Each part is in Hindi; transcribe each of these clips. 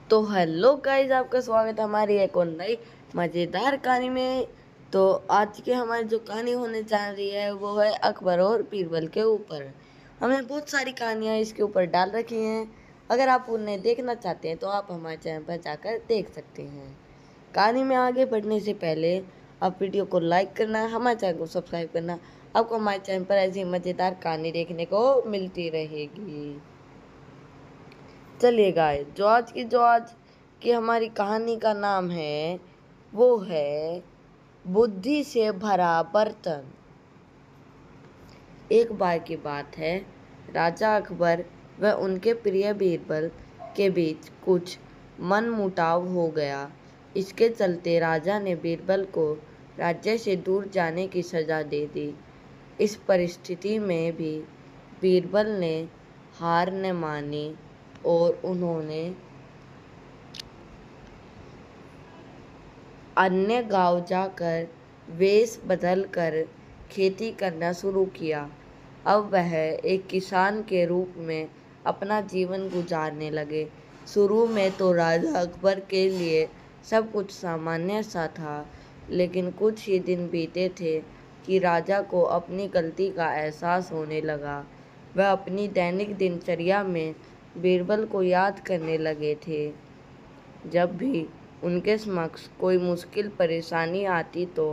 तो हेलो गाइस, आपका स्वागत है हमारी एक और नई मज़ेदार कहानी में। तो आज की हमारी जो कहानी होने जा रही है वो है अकबर और बीरबल के ऊपर। हमने बहुत सारी कहानियाँ इसके ऊपर डाल रखी हैं। अगर आप उन्हें देखना चाहते हैं तो आप हमारे चैनल पर जाकर देख सकते हैं। कहानी में आगे बढ़ने से पहले आप वीडियो को लाइक करना, हमारे चैनल को सब्सक्राइब करना। आपको हमारे चैनल पर ऐसी मज़ेदार कहानी देखने को मिलती रहेगी। चलिए गाइस, जो आज की हमारी कहानी का नाम है वो है बुद्धि से भरा बर्तन। एक बार की बात है, राजा अकबर व उनके प्रिय बीरबल के बीच कुछ मनमुटाव हो गया। इसके चलते राजा ने बीरबल को राज्य से दूर जाने की सजा दे दी। इस परिस्थिति में भी बीरबल ने हार न मानी और उन्होंने अन्य गांव जाकर वेश बदलकर खेती करना शुरू किया। अब वह एक किसान के रूप में अपना जीवन गुजारने लगे। शुरू में तो राजा अकबर के लिए सब कुछ सामान्य सा था, लेकिन कुछ ही दिन बीते थे कि राजा को अपनी गलती का एहसास होने लगा। वह अपनी दैनिक दिनचर्या में बीरबल को याद करने लगे थे। जब भी उनके समक्ष कोई मुश्किल परेशानी आती तो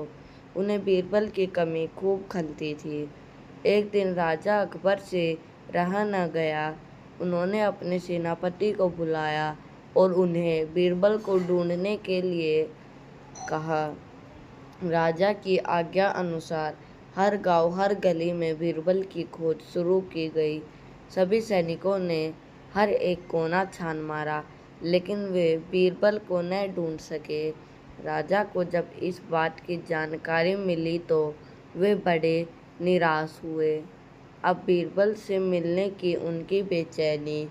उन्हें बीरबल की कमी खूब खलती थी। एक दिन राजा अकबर से रहा न गया। उन्होंने अपने सेनापति को बुलाया और उन्हें बीरबल को ढूंढने के लिए कहा। राजा की आज्ञा अनुसार हर गांव, हर गली में बीरबल की खोज शुरू की गई। सभी सैनिकों ने हर एक कोना छान मारा, लेकिन वे बीरबल को न ढूंढ सके। राजा को जब इस बात की जानकारी मिली तो वे बड़े निराश हुए। अब बीरबल से मिलने की उनकी बेचैनी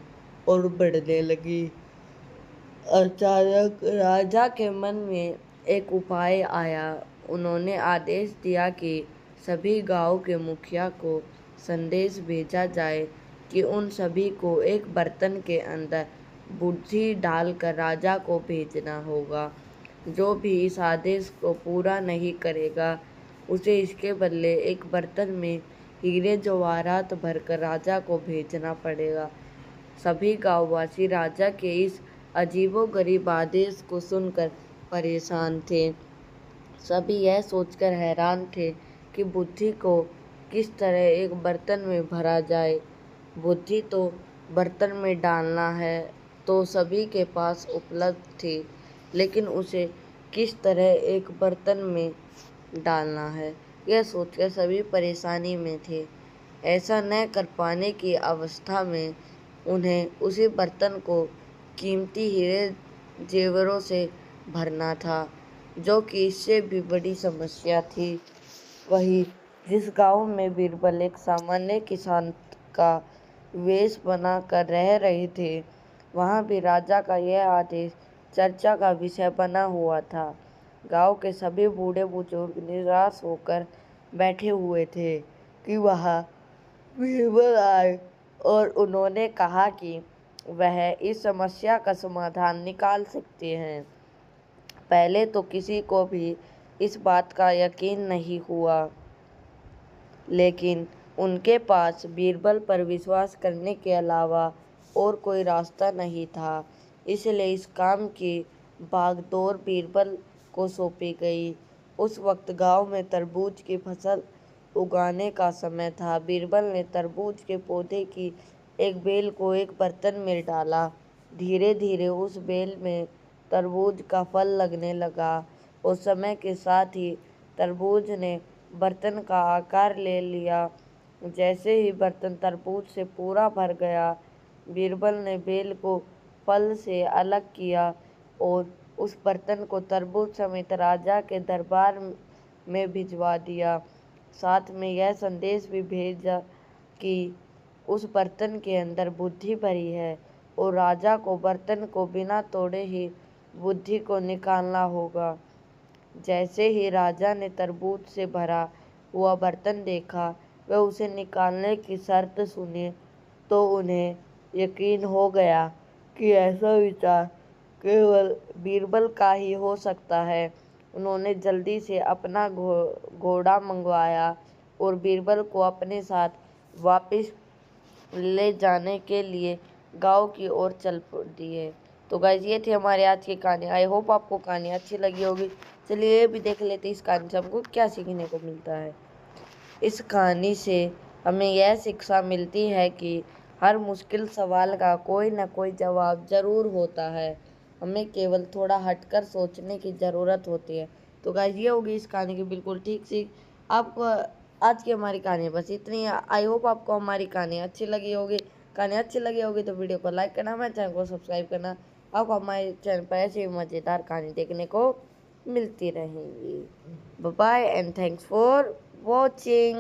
और बढ़ने लगी। अचानक राजा के मन में एक उपाय आया। उन्होंने आदेश दिया कि सभी गांव के मुखिया को संदेश भेजा जाए कि उन सभी को एक बर्तन के अंदर बुद्धि डालकर राजा को भेजना होगा। जो भी इस आदेश को पूरा नहीं करेगा, उसे इसके बदले एक बर्तन में हीरे जवाहरात भरकर राजा को भेजना पड़ेगा। सभी गांववासी राजा के इस अजीबोगरीब आदेश को सुनकर परेशान थे। सभी यह सोचकर हैरान थे कि बुद्धि को किस तरह एक बर्तन में भरा जाए। बुद्धि तो बर्तन में डालना है तो सभी के पास उपलब्ध थी, लेकिन उसे किस तरह एक बर्तन में डालना है, यह सोचकर सभी परेशानी में थे। ऐसा न कर पाने की अवस्था में उन्हें उसी बर्तन को कीमती हीरे जेवरों से भरना था, जो कि इससे भी बड़ी समस्या थी। वहीं जिस गांव में बीरबल एक सामान्य किसान का वेश बना कर रह रहे थे, वहां भी राजा का यह आदेश चर्चा का विषय बना हुआ था। गांव के सभी बूढ़े बुजुर्ग निराश होकर बैठे हुए थे कि वहां बीरबल आए और उन्होंने कहा कि वह इस समस्या का समाधान निकाल सकते हैं। पहले तो किसी को भी इस बात का यकीन नहीं हुआ, लेकिन उनके पास बीरबल पर विश्वास करने के अलावा और कोई रास्ता नहीं था। इसलिए इस काम की बागडोर बीरबल को सौंपी गई। उस वक्त गांव में तरबूज की फसल उगाने का समय था। बीरबल ने तरबूज के पौधे की एक बेल को एक बर्तन में डाला। धीरे धीरे उस बेल में तरबूज का फल लगने लगा और समय के साथ ही तरबूज ने बर्तन का आकार ले लिया। जैसे ही बर्तन तरबूज से पूरा भर गया, बीरबल ने बेल को फल से अलग किया और उस बर्तन को तरबूज समेत राजा के दरबार में भिजवा दिया। साथ में यह संदेश भी भेजा कि उस बर्तन के अंदर बुद्धि भरी है और राजा को बर्तन को बिना तोड़े ही बुद्धि को निकालना होगा। जैसे ही राजा ने तरबूज से भरा हुआ बर्तन देखा, वह उसे निकालने की शर्त सुनी तो उन्हें यकीन हो गया कि ऐसा विचार केवल बीरबल का ही हो सकता है। उन्होंने जल्दी से अपना घोड़ा मंगवाया और बीरबल को अपने साथ वापस ले जाने के लिए गांव की ओर चल दिए। तो गाइस ये थी हमारी आज की कहानी। आई होप आपको कहानी अच्छी लगी होगी। चलिए ये भी देख लेते हैं इस कहानी से हमको क्या सीखने को मिलता है। इस कहानी से हमें यह शिक्षा मिलती है कि हर मुश्किल सवाल का कोई ना कोई जवाब जरूर होता है। हमें केवल थोड़ा हटकर सोचने की ज़रूरत होती है। तो गाइस ये होगी इस कहानी की बिल्कुल ठीक सीख। आपको आज की हमारी कहानी बस इतनी है। आई होप आपको हमारी कहानी अच्छी लगी होगी। कहानी अच्छी लगी होगी तो वीडियो को लाइक करना, हमारे चैनल को सब्सक्राइब करना। आपको हमारे चैनल पर ऐसी मज़ेदार कहानी देखने को मिलती रहेंगी। Bye bye and thanks for watching.